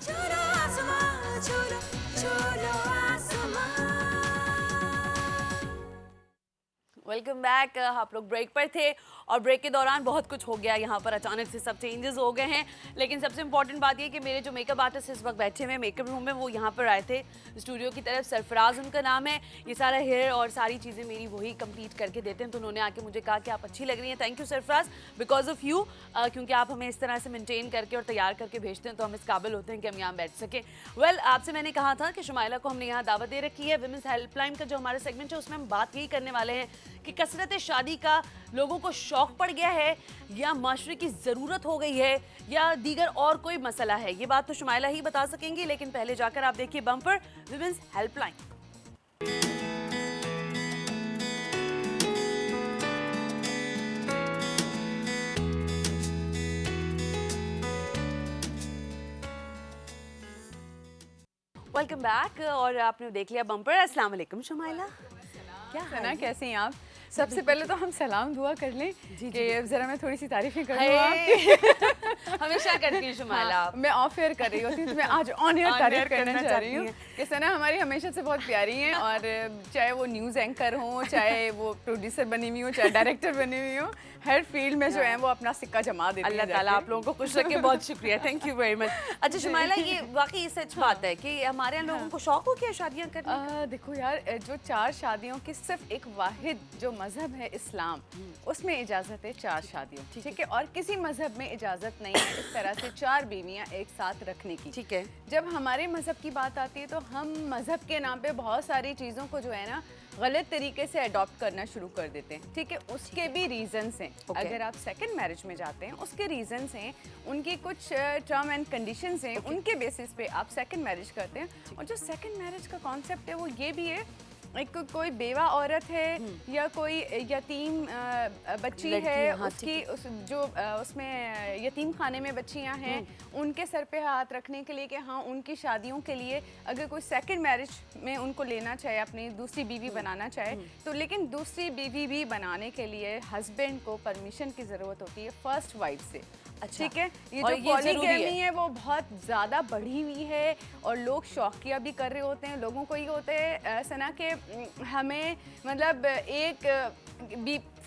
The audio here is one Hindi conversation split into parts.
छोड़ो आसमां, छोड़ो छोड़ो आसमां। Welcome back. आप लोग ब्रेक पर थे और ब्रेक के दौरान बहुत कुछ हो गया यहाँ पर, अचानक से सब चेंजेस हो गए हैं। लेकिन सबसे इंपॉर्टेंट बात ये कि मेरे जो मेकअप आर्टिस्ट इस वक्त बैठे हुए मेकअप रूम में, वो यहाँ पर आए थे स्टूडियो की तरफ। सरफराज उनका नाम है। ये सारा हेयर और सारी चीज़ें मेरी वही कंप्लीट करके देते हैं। तो उन्होंने आके मुझे कहा कि आप अच्छी लग रही हैं। Thank you Sarfaraz, because of you, क्योंकि आप हमें इस तरह से मेंटेन करके और तैयार करके भेजते हैं तो हम इस काबिल होते हैं कि हम यहाँ बैठ सकें। वेल, आपसे मैंने कहा था कि शुमाइला को हमने यहाँ दावत दे रखी है। विमेंस हेल्पलाइन का जो हमारा सेगमेंट है उसमें हम बात यही करने वाले हैं कि कसरत शादी का लोगों को शौक पड़ गया है या माशरे की ज़रूरत हो गई है या दीगर और कोई मसला है। ये बात तो शुमाइला ही बता सकेंगी। लेकिन पहले जाकर आप देखिए bumper women's helpline. Welcome back. और आपने देख लिया बम्पर। अस्सलाम वालेकुम शुमाइला, क्या है? कैसी हैं आप? सबसे पहले तो हम सलाम दुआ कर लें कि जरा मैं थोड़ी सी तारीफें कर दूं आपकी। हमेशा करती हूँ शुमाइला। हाँ, मैं ऑफ एयर कर रही होती हूँ तो मैं आज ऑन एयर तारीफ करना चाह रही हूँ कि सना हमारी हमेशा से बहुत प्यारी हैं। और चाहे वो न्यूज़ एंकर हो, चाहे वो प्रोड्यूसर बनी हुई हो, चाहे डायरेक्टर बनी हुई हो, हर फील्ड में जो है वो अपना सिक्का जमा देती है। अल्लाह ताला आप लोगों को खुश रखे। बहुत शुक्रिया, थैंक यू वेरी मच। अच्छा शुमाइला, ये वाकई सच बात है कि हमारे यहाँ लोगों को शौक हो क्या शादियाँ करने का? देखो यार, जो 4 शादियों की सिर्फ एक वाहिद जो मजहब है इस्लाम, उसमें इजाज़त है 4 शादियों, ठीक है। और किसी मजहब में इजाज़त नहीं है इस तरह से 4 बीवियाँ एक साथ रखने की, ठीक है। जब हमारे मजहब की बात आती है तो हम मजहब के नाम पे बहुत सारी चीज़ों को जो है ना गलत तरीके से अडॉप्ट करना शुरू कर देते हैं, ठीक है। उसके भी रीजंस हैं। अगर आप सेकंड मैरिज में जाते हैं उसके रीजंस हैं, उनकी कुछ टर्म एंड कंडीशंस हैं, उनके बेसिस पे आप सेकंड मैरिज करते हैं। और जो सेकंड मैरिज का कॉन्सेप्ट है वो ये भी है, एक कोई बेवा औरत है या कोई यतीम बच्ची है, हाँ, उसकी उसमें यतीम खाने में बच्चियां हैं, उनके सर पे हाथ रखने के लिए कि हाँ उनकी शादियों के लिए अगर कोई सेकंड मैरिज में उनको लेना चाहे, अपनी दूसरी बीवी बनाना चाहे तो, लेकिन दूसरी बीवी भी बनाने के लिए हस्बैंड को परमिशन की ज़रूरत होती है फर्स्ट वाइफ से। अच्छा, ठीक है। ये जो पॉलीगैमी है वो बहुत ज़्यादा बढ़ी हुई है और लोग शौकिया भी कर रहे होते हैं। लोगों को ये होते हैं सना के हमें मतलब एक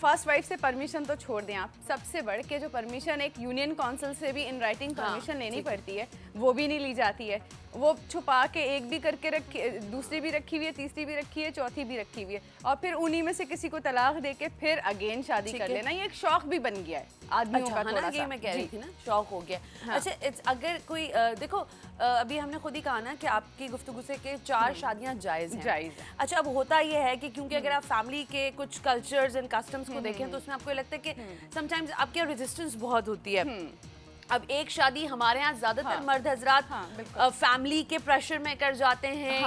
फर्स्ट वाइफ से परमिशन तो छोड़ दें आप, सबसे बढ़ के जो परमिशन एक यूनियन काउंसिल से भी इन राइटिंग परमिशन लेनी पड़ती है वो भी नहीं ली जाती है। वो छुपा के एक भी करके रखी, दूसरी भी रखी हुई है, तीसरी भी रखी है, चौथी भी रखी हुई है, और फिर उन्हीं में से किसी को तलाक दे के फिर अगेन शादी कर लेना, ये एक शौक भी बन गया है आदमियों का। थोड़ा सा मैं कह रही थी ना, शौक हो गया। अच्छा, अगर कोई देखो अभी हमने खुद ही कहा ना कि आपकी गुफ्तगू से कि 4 शादियां जायज़ हैं। अच्छा, अब होता ये है कि क्योंकि अगर आप फैमिली के कुछ कल्चर्स एंड कस्टम्स को देखें तो उसमें आपको ये लगता है कि समटाइम्स आपके यहाँ रेजिस्टेंस बहुत होती है। अब एक शादी हमारे यहाँ ज्यादातर मर्द हजरात फैमिली के प्रेशर में कर जाते हैं,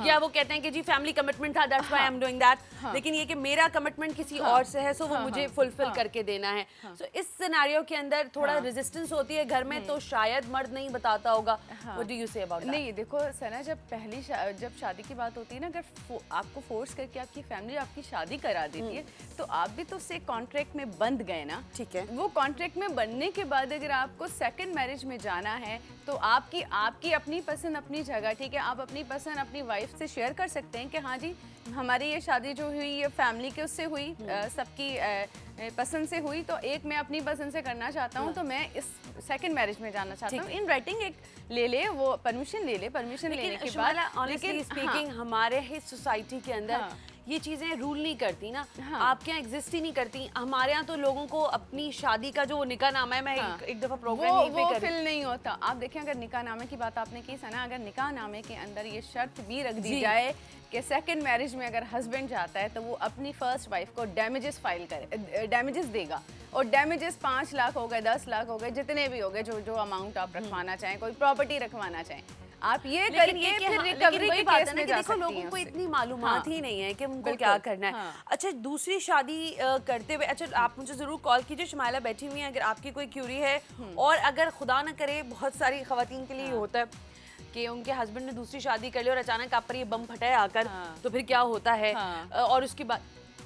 या वो कहते हैं कि जी फैमिली कमिटमेंट था, that's why I am doing that, लेकिन ये कि मेरा कमिटमेंट किसी और से है, सो वो मुझे फुलफिल करके देना है। सो इस सिनेरियो के अंदर थोड़ा रेजिस्टेंस होती है घर में, तो शायद मर्द नहीं बताता होगा। What do you say about that? नहीं देखो सना, जब शादी की बात होती है ना, अगर आपको फोर्स करके आपकी फैमिली आपकी शादी करा देती है तो आप भी तो उससे कॉन्ट्रैक्ट में बंध गए ना, ठीक है। वो कॉन्ट्रैक्ट में बनने के बाद अगर आपको सेकंड मैरिज में जाना है तो आपकी अपनी पसंद अपनी जगह, ठीक है। आप अपनी पसंद अपनी वाइफ से शेयर कर सकते हैं कि हाँ जी हमारी ये शादी जो हुई ये फैमिली के उससे हुई, सबकी पसंद से हुई, तो एक मैं अपनी पसंद से करना चाहता हूँ तो मैं इस सेकंड मैरिज में जाना चाहता हूँ। इन राइटिंग एक ले वो परमिशन ले ले, परमिशन लेने के बाद ऑनेस्टली स्पीकिंग हमारे ही सोसाइटी के अंदर ये चीजें रूल नहीं करती ना। आपके यहाँ एग्जिस्ट ही नहीं करती। हमारे यहाँ तो लोगों को अपनी शादी का जो निकाह नामा है, मैं एक दफा प्रोग्राम यहीं पे कर, फिल नहीं होता। आप देखें, अगर निकाह नामे की बात आपने की सना, अगर निकाह नामे के अंदर ये शर्त भी रख दी जाए कि सेकंड मैरिज में अगर हस्बैंड जाता है तो वो अपनी फर्स्ट वाइफ को डैमेजेस फाइल करे, डैमेजेस देगा, और डैमेजेस 5 लाख हो गए, 10 लाख हो गए, जितने भी हो गए, जो अमाउंट आप रखवाना चाहें, कोई प्रॉपर्टी रखवाना चाहें, आप ये करके फिर रिकवरी के केस में जा सकती हैं। लोगों को इतनी मालूमात ही नहीं है कि उनको क्या करना है। अच्छा, दूसरी शादी करते हुए, अच्छा आप मुझे जरूर कॉल कीजिए, शुमाइला बैठी हुई है, अगर आपकी कोई क्यूरी है, और अगर खुदा ना करे, बहुत सारी खवातीन के लिए होता है कि उनके हस्बैंड ने दूसरी शादी कर ली और अचानक आप पर ये बम फटाए आकर, तो फिर क्या होता है। और उसके बाद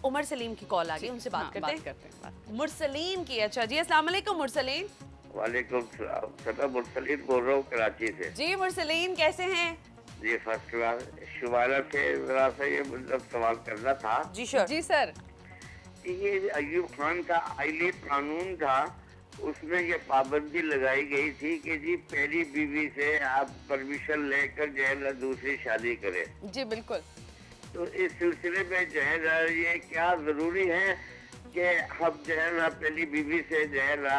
उमर सलीम की कॉल आ गई, उनसे बात करते हैं। उमर सलीम की। अच्छा जी, अस्सलाम वालेकुम उमर सलीम। वालेकुम सलाम। सना मुरसलीन बोल रहा हूँ कराची से। जी मुरसलीन, कैसे हैं? जी फर्स्ट क्लास। शुमाइला से जरा सा ये मतलब सवाल करना था जी श्योर। जी सर। कि ये अयूब खान का आईली कानून था, उसमें ये पाबंदी लगाई गई थी कि जी पहली बीवी से आप परमिशन लेकर जो है ना दूसरी शादी करें। जी बिल्कुल। तो इस सिलसिले में जो है ना ये क्या जरूरी है कि हम जो है ना पहली बीवी से जो है ना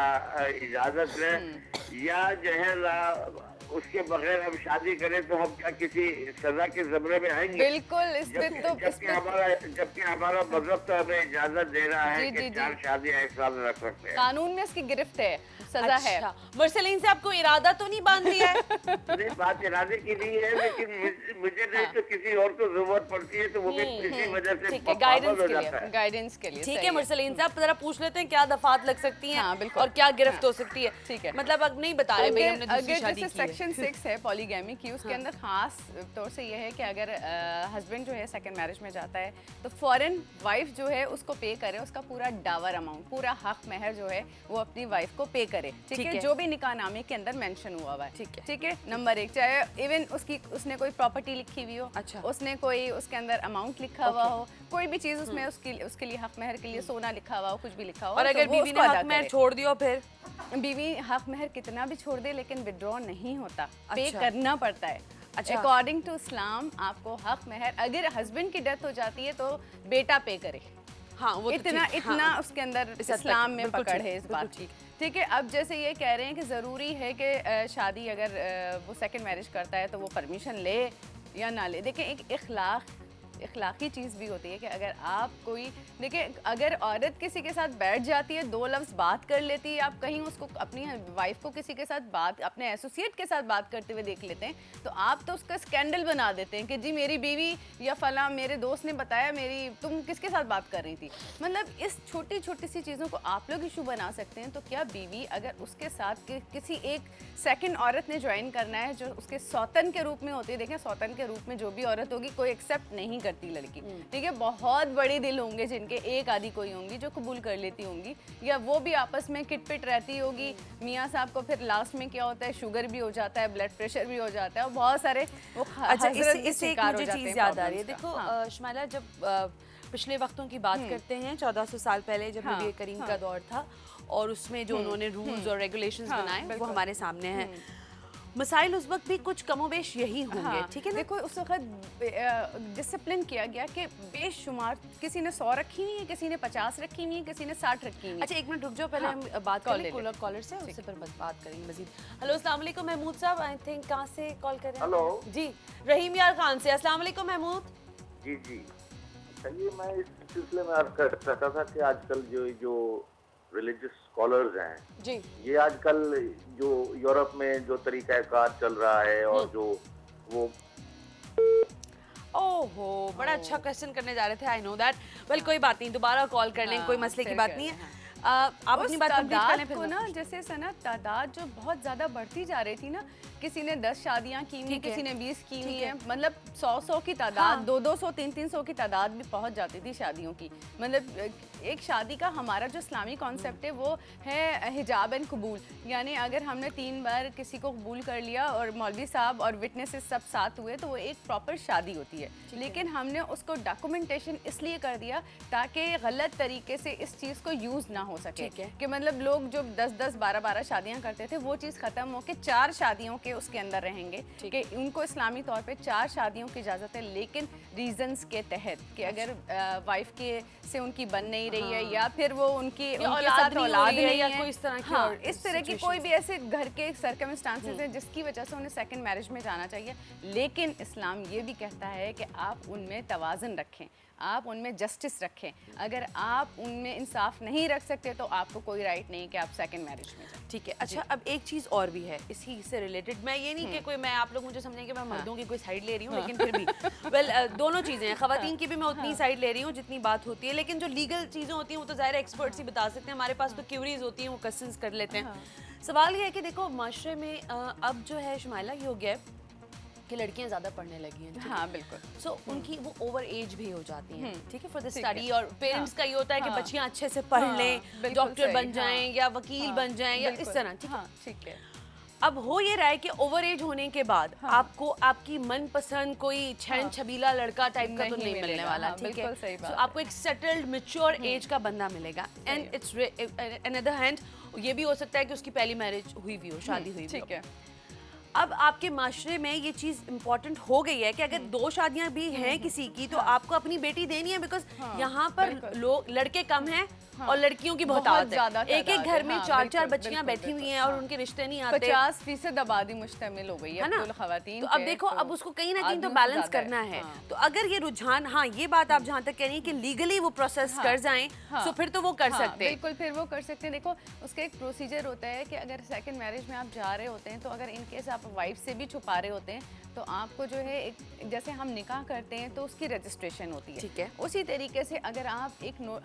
इजाजत लें या जो है ना उसके बगैर हम शादी करें तो हम क्या किसी सजा के जमरे में आएंगे? बिल्कुल, इस पे तो जबकि हमारा मजहब तो हमें इजाजत दे रहा है जी, कि जी, जी। 4 शादियां एक साथ रख सकते हैं। कानून में इसकी गिरफ्त है, सजा है। अच्छा, मुरसलीन से आपको इरादा तो नहीं बांध दिया है? नहीं, बात इरादे की नहीं है, लेकिन मुझे नहीं तो किसी और को जरूरत पड़ती है तो वो भी किसी वजह से ठीक है, पाबंद guidance हो के लिए। जाता है। गाइडेंस के लिए ठीक सही है मुरसलीन साहब, जरा पूछ लेते हैं क्या दफात लग सकती हैं हाँ, बिल्कुल। और क्या गिरफ्त हो सकती है। ठीक है। मतलब अब नहीं बता रहे भाई हमने दूसरी अगर शादी जैसे की है। सेक्शन 6 है पॉलीगैमी की, उसके अंदर खास तौर से यह है कि अगर हस्बैंड जो है सेकंड मैरिज में जाता है तो फॉरेन वाइफ जो है उसको पे करे, उसका पूरा डावर अमाउंट, पूरा हक महर जो है वो अपनी वाइफ को पे करे। ठीक ठीक है, है। जो भी निकाहनामे के अंदर मेंशन हुआ हुआ है। ठीक है। ठीक है, नंबर 1, चाहे इवन उसने कोई प्रॉपर्टी लिखी हुई हो, अच्छा। उसने कोई उसके अंदर अमाउंट लिखा हुआ हो, कोई भी चीज उसमें उसके लिए हक महर के लिए सोना लिखा हुआ हो, कुछ भी लिखा हो, और तो अगर वो बीवी उसको ने अदा हक महर करे। छोड़ दिया फिर? बीवी हक महर कितना भी छोड़ दे लेकिन विड्रॉ नहीं होता, पे अच्छा। करना पड़ता है। अच्छा। अकॉर्डिंग टू इस्लाम आपको हक महर, अगर हस्बैंड की डेथ हो जाती है तो बेटा पे करे। हाँ वो तो इतना ठीक, इतना हाँ। उसके अंदर इस हद तक, इस्लाम में बिल्कुल पकड़ ठीक, है इस बिल्कुल बात की। ठीक है, अब जैसे ये कह रहे हैं कि ज़रूरी है कि शादी अगर वो सेकंड मैरिज करता है तो वो परमिशन ले या ना ले। देखिए एक इखलाकी चीज़ भी होती है कि अगर आप कोई, देखिए अगर औरत किसी के साथ बैठ जाती है, 2 लफ्ज़ बात कर लेती है, आप कहीं उसको अपनी वाइफ को किसी के साथ बात, अपने एसोसिएट के साथ बात करते हुए देख लेते हैं तो आप तो उसका स्कैंडल बना देते हैं कि जी मेरी बीवी या फला मेरे दोस्त ने बताया तुम किसके साथ बात कर रही थी। मतलब इस छोटी छोटी सी चीज़ों को आप लोग इशू बना सकते हैं। तो क्या बीवी अगर उसके साथ किसी एक सेकंड औरत ने ज्वाइन करना है जो उसके सौतन के रूप में होती है, देखें सौतन के रूप में जो भी औरत होगी कोई एक्सेप्ट नहीं करती लड़की। ठीक है, बहुत बड़े दिल होंगे जिनके, एक आधी कोई होंगी जो कबूल कर लेती होंगी, या वो भी आपस में किटपिट रहती होगी। मियाँ साहब को फिर लास्ट में क्या होता है, शुगर भी हो जाता है, ब्लड प्रेशर भी हो जाता है और बहुत सारे वो अच्छा, हज़रत के इससे एक शिकार हो मुझे जाते चीज़ हैं याद आ रही है। problems देखो का। हाँ। शुमाइला, जब पिछले वक्तों की बात करते हैं, 1400 साल पहले जब हाँ, नबी करीम हाँ। का दौर था और उसमें जो उन्होंने रूल्स और रेगुलेशंस हाँ, बनाए वो बिल्कुल। हमारे सामने हैं। मसाइल उस वक्त भी कुछ कमोबेश यही होंगे। हाँ, ठीक है ना? देखो उस वक्त डिसिप्लिन किया गया कि बेशुमार, किसी ने 100 रखी हुई है, किसी ने 50 रखी हुई है, किसी ने 60 रखी हुई है। अच्छा एक मिनट रुक जाओ, पहले हाँ, हम बात कर कॉल लें ले लें। कॉलर से, उससे फिर बात करेंगे मजीद। हेलो अस्सलाम वालेकुम महमूद साहब, आई थिंक कहाँ से कॉल कर रहे हैं? हेलो जी रहीम यार खान से। अस्सलाम वालेकुम महमूद। जी जी, चलिए मैं इस सिलसिले में अर्ज कर सकता था कि आजकल जो रिलीजियस स्कॉलर्स हैं जी ये आजकल जो यूरोप में जो तरीकाकार चल रहा है और जो वो ओहो, बड़ा अच्छा क्वेश्चन करने जा रहे थे, आई नो दैट। वेल कोई बात नहीं, दोबारा कॉल कर लें, कोई मसले की फिर बात कर नहीं लें, है। आप अपनी बात कंप्लीट कर लें तादाद फिर को मैं ना, पूछती जैसे सना तादाद जो बहुत ज्यादा बढ़ती जा रही थी ना, किसी ने 10 शादियां की हुई, ठीक है। किसी ने 20 की हुई ठीक है, है। मतलब 100 की तादाद, हाँ। 200 300 की तादाद भी पहुंच जाती थी शादियों की। मतलब एक शादी का हमारा जो इस्लामी कॉन्सेप्ट है वो है हिजाब एंड कबूल, यानी अगर हमने 3 बार किसी को कबूल कर लिया और मौलवी साहब और विटनेसेस सब साथ हुए तो वो एक प्रॉपर शादी होती है। लेकिन हमने उसको डॉक्यूमेंटेशन इसलिए कर दिया ताकि गलत तरीके से इस चीज़ को यूज़ ना हो सके। ठीक है। कि मतलब लोग जो 10-10 12-12 शादियां करते थे वो चीज़ ख़त्म हो के 4 शादियों के उसके अंदर रहेंगे कि उनको इस्लामी तौर पे 4 शादियों की इजाज़त है, लेकिन रीजंस के तहत कि अगर वाइफ के से उनकी बन नहीं रही है या फिर वो उनके औलाद साथ नहीं हो औलाद रही है नहीं या है, कोई इस तरह की हाँ, और इस तरह की कोई भी ऐसे घर के सर्कमस्टांसेस हैं जिसकी वजह से उन्हें सेकंड मैरिज में जाना चाहिए। लेकिन इस्लाम ये भी कहता है कि आप उनमें तवाज़ुन रखें, आप उनमें जस्टिस रखें। अगर आप उनमें इंसाफ नहीं रख सकते तो आपको कोई राइट नहीं कि आप सेकंड मैरिज में जाएं। ठीक है। अच्छा अब एक चीज़ और भी है इसी से रिलेटेड, मैं ये नहीं कि कोई, मैं आप लोग मुझे समझेंगे मैं मर्दों की कोई साइड ले रही हूँ, लेकिन फिर भी वेल दोनों चीज़ें हैं, ख़वातीन की भी मैं उतनी साइड ले रही हूँ जितनी बात होती है, लेकिन जो लीगल चीज़ें होती हैं वो तो ज़ाहिर एक्सपर्ट्स ही बता सकते हैं, हमारे पास तो क्यूरीज होती हैं वो क्वेश्चंस कर लेते हैं। सवाल ये है कि देखो माशरे में अब जो है शुमाइला ये हो गया है कि लड़कियां ज्यादा पढ़ने लगी हैं। हाँ बिल्कुल। सो उनकी वो ओवर एज भी हो जाती हैं, ठीक है, फॉर द ठीक स्टडी। है। और पेरेंट्स का ये होता है कि हाँ। बच्चियां अच्छे से पढ़ हाँ, लें, बिल्कुल डॉक्टर सही, बन जाएं या वकील बन जाएं या इस तरह, ठीक है। हाँ ठीक है। अब हो ये रहा है कि ओवर एज होने के बाद हाँ। आपको आपकी मनपसंद कोई छैन छबीला लड़का टाइप का तो नहीं नहीं मिलने मिलेगा, वाला, हाँ, ठीक है। बिल्कुल सही बात So, है। आपको एक सेटल्ड मैच्योर एज का बंदा मिलेगा। एंड इट्स अनदर हैंड ये भी हो सकता है कि उसकी पहली मैरिज हुई भी हो, शादी हुई भी हो। ठीक है। अब आपके माशरे में ये चीज इम्पोर्टेंट हो गई है कि अगर दो शादियां भी हैं किसी की तो आपको अपनी बेटी देनी है, बिकॉज हाँ, यहाँ पर बिल्कुल। लोग लड़के कम हैं हाँ, और लड़कियों की बहुत बहुत आदत ज्यादा है। एक एक तादाद घर है, में हाँ, चार चार बिल्कुल, बच्चियां बिल्कुल, बैठी हुई हैं बिल्कुल, और हाँ। उनके रिश्ते नहीं आते, 50% आबादी मुश्तमिल हो गई है ना। कुल खवातीन तो अब पे, देखो तो अब उसको कहीं ना कहीं तो आदमियों से बैलेंस ज्यादा करना है। हाँ। तो अगर ये रुझान, हाँ ये बात आप जहाँ तक कह रही हैं कि लीगली वो प्रोसेस कर जाएं हाँ, तो फिर तो वो कर हाँ, सकते हैं। बिल्कुल फिर वो कर सकते हैं। देखो उसका एक प्रोसीजर होता है कि अगर सेकंड मैरिज में आप जा रहे होते हैं तो अगर इन केस आप वाइफ से भी छुपा रहे होते हैं तो आपको जो है एक जैसे हम निकाह करते हैं तो उसकी रजिस्ट्रेशन होती है, ठीक है। उसी तरीके से अगर आप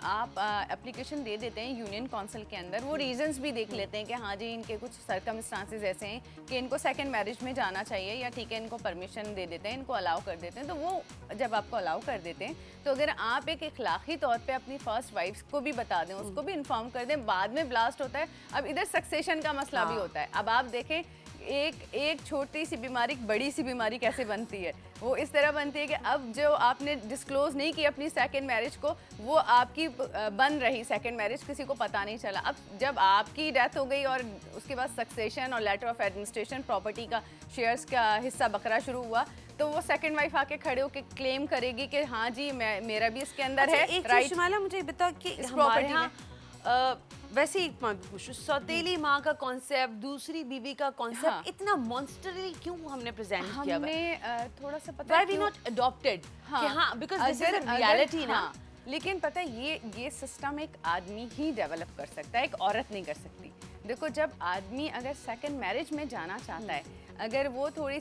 आप एप्लीकेशन दे देते हैं यूनियन काउंसिल के अंदर, वो रीजंस भी देख लेते हैं कि हाँ जी इनके कुछ सर्कमस्टांसेस ऐसे हैं कि इनको सेकंड मैरिज में जाना चाहिए, या ठीक है इनको परमिशन दे देते हैं, इनको अलाउ कर देते हैं। तो वो जब आपको अलाउ कर देते हैं तो अगर आप एक इखलाकी तौर पे अपनी फर्स्ट वाइफ को भी बता दें, उसको भी इन्फॉर्म कर दें, बाद में ब्लास्ट होता है। अब इधर सक्सेशन का मसला भी होता है। अब आप देखें एक छोटी सी बीमारी बड़ी सी बीमारी कैसे बनती है, वो इस तरह बनती है कि अब जो आपने डिस्क्लोज नहीं की अपनी सेकंड मैरिज को, वो आपकी बन रही सेकंड मैरिज, किसी को पता नहीं चला। अब जब आपकी डेथ हो गई और उसके बाद सक्सेशन और लेटर ऑफ एडमिनिस्ट्रेशन, प्रॉपर्टी का शेयर्स का हिस्सा बकरा शुरू हुआ, तो वो सेकंड वाइफ आके खड़े होके क्लेम करेगी कि हाँ जी मेरा भी इसके अंदर है एक राइट। शिमाला मुझे बताओ कि इस हमारे property यहाँ वैसे एक मैं पूछूं, सौतेली माँ का कॉन्सेप्ट, दूसरी बीवी का कॉन्सेप्ट हाँ। इतना मॉन्स्टरली क्यों हमने प्रेजेंट किया? हमने थोड़ा सा पता Why है we क्यों- not adopted? हाँ, कि हाँ, because this is a अगर- reality ना। हाँ, लेकिन पता है ये सिस्टम एक आदमी ही डेवलप कर सकता है, एक औरत नहीं कर सकती। देखो जब आदमी अगर सेकंड मैरिज में जाना चाहता है, अगर वो थोड़ी